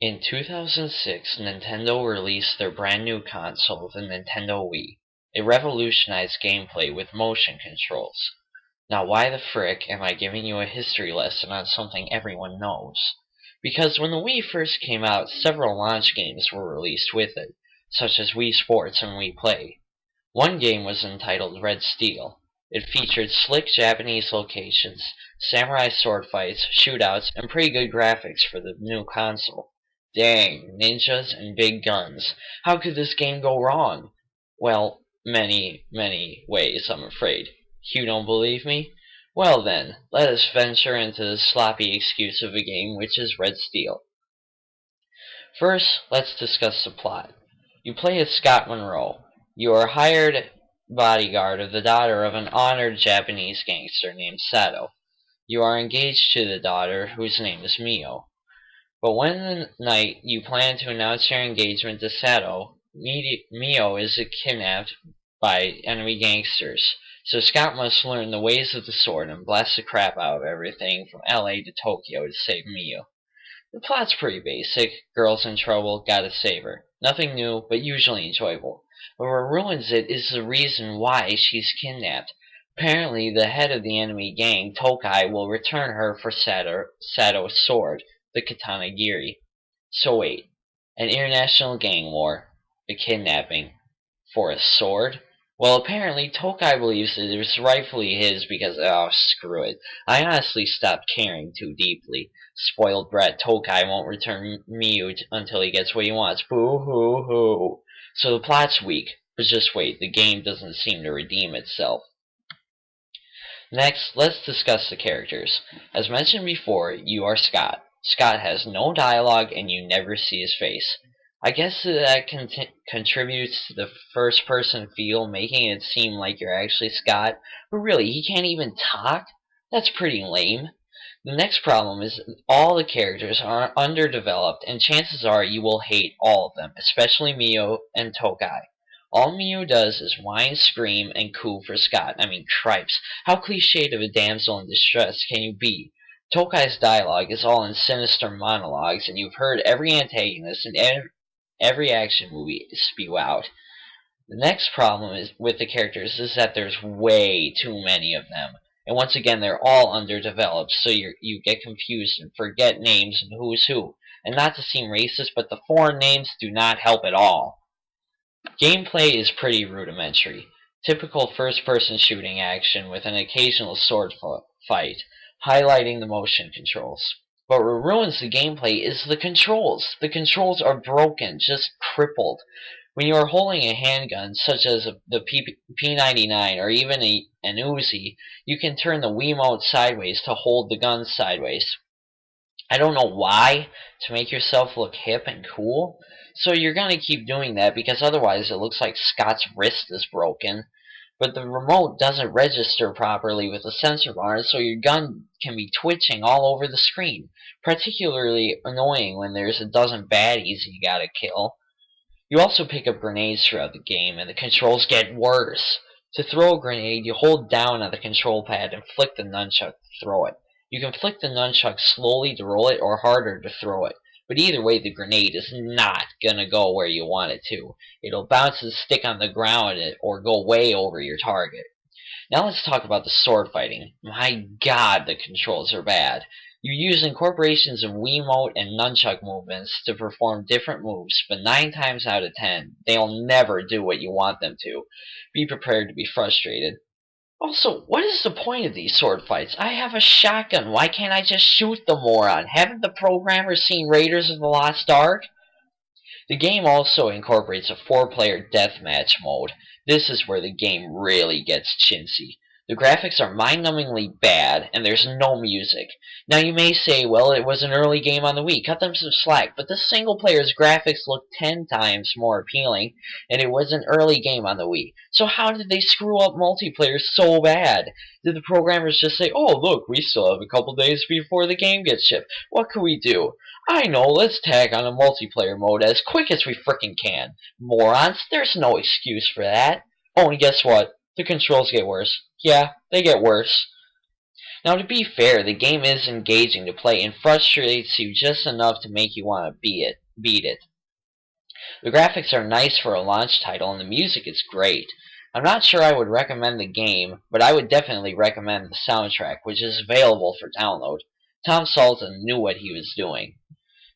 In 2006, Nintendo released their brand new console, the Nintendo Wii. It revolutionized gameplay with motion controls. Now, why the frick am I giving you a history lesson on something everyone knows? Because when the Wii first came out, several launch games were released with it, such as Wii Sports and Wii Play. One game was entitled Red Steel. It featured slick Japanese locations, samurai sword fights, shootouts, and pretty good graphics for the new console. Dang, ninjas and big guns. How could this game go wrong? Well, many ways, I'm afraid. You don't believe me? Well then, let us venture into the sloppy excuse of a game which is Red Steel. First, let's discuss the plot. You play as Scott Monroe. You are a hired bodyguard of the daughter of an honored Japanese gangster named Sato. You are engaged to the daughter, whose name is Mio. But one night you plan to announce your engagement to Sato, Mio is kidnapped by enemy gangsters. So Scott must learn the ways of the sword and blast the crap out of everything from LA to Tokyo to save Mio. The plot's pretty basic. Girl's in trouble, gotta save her. Nothing new, but usually enjoyable. But what ruins it is the reason why she's kidnapped. Apparently, the head of the enemy gang, Tokai, will return her for Sato's sword, the Katanagiri. So wait, an international gang war, a kidnapping, for a sword? Well, apparently Tokai believes that it was rightfully his because, oh, screw it. I honestly stopped caring too deeply. Spoiled brat Tokai won't return Miyu until he gets what he wants. Boo hoo hoo. So the plot's weak, but just wait, the game doesn't seem to redeem itself. Next, let's discuss the characters. As mentioned before, you are Scott. Scott has no dialogue and you never see his face. I guess that contributes to the first person feel, making it seem like you're actually Scott, but really, he can't even talk? That's pretty lame. The next problem is all the characters are underdeveloped, and chances are you will hate all of them, especially Mio and Tokai. All Mio does is whine, scream, and coo for Scott. I mean, cripes. How cliched of a damsel in distress can you be? Tokai's dialogue is all in sinister monologues, and you've heard every antagonist in every action movie spew out. The next problem is with the characters is that there's way too many of them. And once again, they're all underdeveloped, so you get confused and forget names and who's who. And not to seem racist, but the foreign names do not help at all. Gameplay is pretty rudimentary. Typical first-person shooting action with an occasional sword fight, highlighting the motion controls. But what ruins the gameplay is the controls. The controls are broken, just crippled. When you are holding a handgun, such as the P99 or even an Uzi, you can turn the Wiimote sideways to hold the gun sideways. I don't know why, to make yourself look hip and cool. So you're going to keep doing that because otherwise it looks like Scott's wrist is broken. But the remote doesn't register properly with the sensor bar, so your gun can be twitching all over the screen. Particularly annoying when there's a dozen baddies you gotta kill. You also pick up grenades throughout the game, and the controls get worse. To throw a grenade, you hold down on the control pad and flick the nunchuck to throw it. You can flick the nunchuck slowly to roll it or harder to throw it. But either way, the grenade is not gonna go where you want it to. It'll bounce and stick on the ground or go way over your target. Now let's talk about the sword fighting. My god, the controls are bad. You use incorporations of Wiimote and nunchuck movements to perform different moves, but 9 times out of 10, they'll never do what you want them to. Be prepared to be frustrated. Also, what is the point of these sword fights? I have a shotgun. Why can't I just shoot the moron? Haven't the programmers seen Raiders of the Lost Ark? The game also incorporates a 4-player deathmatch mode. This is where the game really gets chintzy. The graphics are mind-numbingly bad, and there's no music. Now you may say, well, it was an early game on the Wii, cut them some slack, but the single player's graphics look 10 times more appealing, and it was an early game on the Wii. So how did they screw up multiplayer so bad? Did the programmers just say, oh look, we still have a couple days before the game gets shipped, what can we do? I know, let's tag on a multiplayer mode as quick as we frickin' can. Morons, there's no excuse for that. Oh, and guess what? The controls get worse. Yeah, they get worse. Now, to be fair, the game is engaging to play and frustrates you just enough to make you want to beat it. The graphics are nice for a launch title, and the music is great. I'm not sure I would recommend the game, but I would definitely recommend the soundtrack, which is available for download. Tom Sultan knew what he was doing.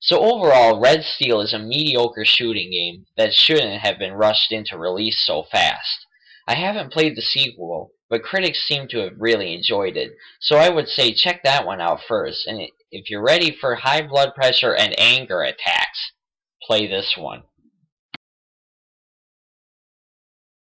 So overall, Red Steel is a mediocre shooting game that shouldn't have been rushed into release so fast. I haven't played the sequel, but critics seem to have really enjoyed it, so I would say check that one out first, and if you're ready for high blood pressure and anger attacks, play this one.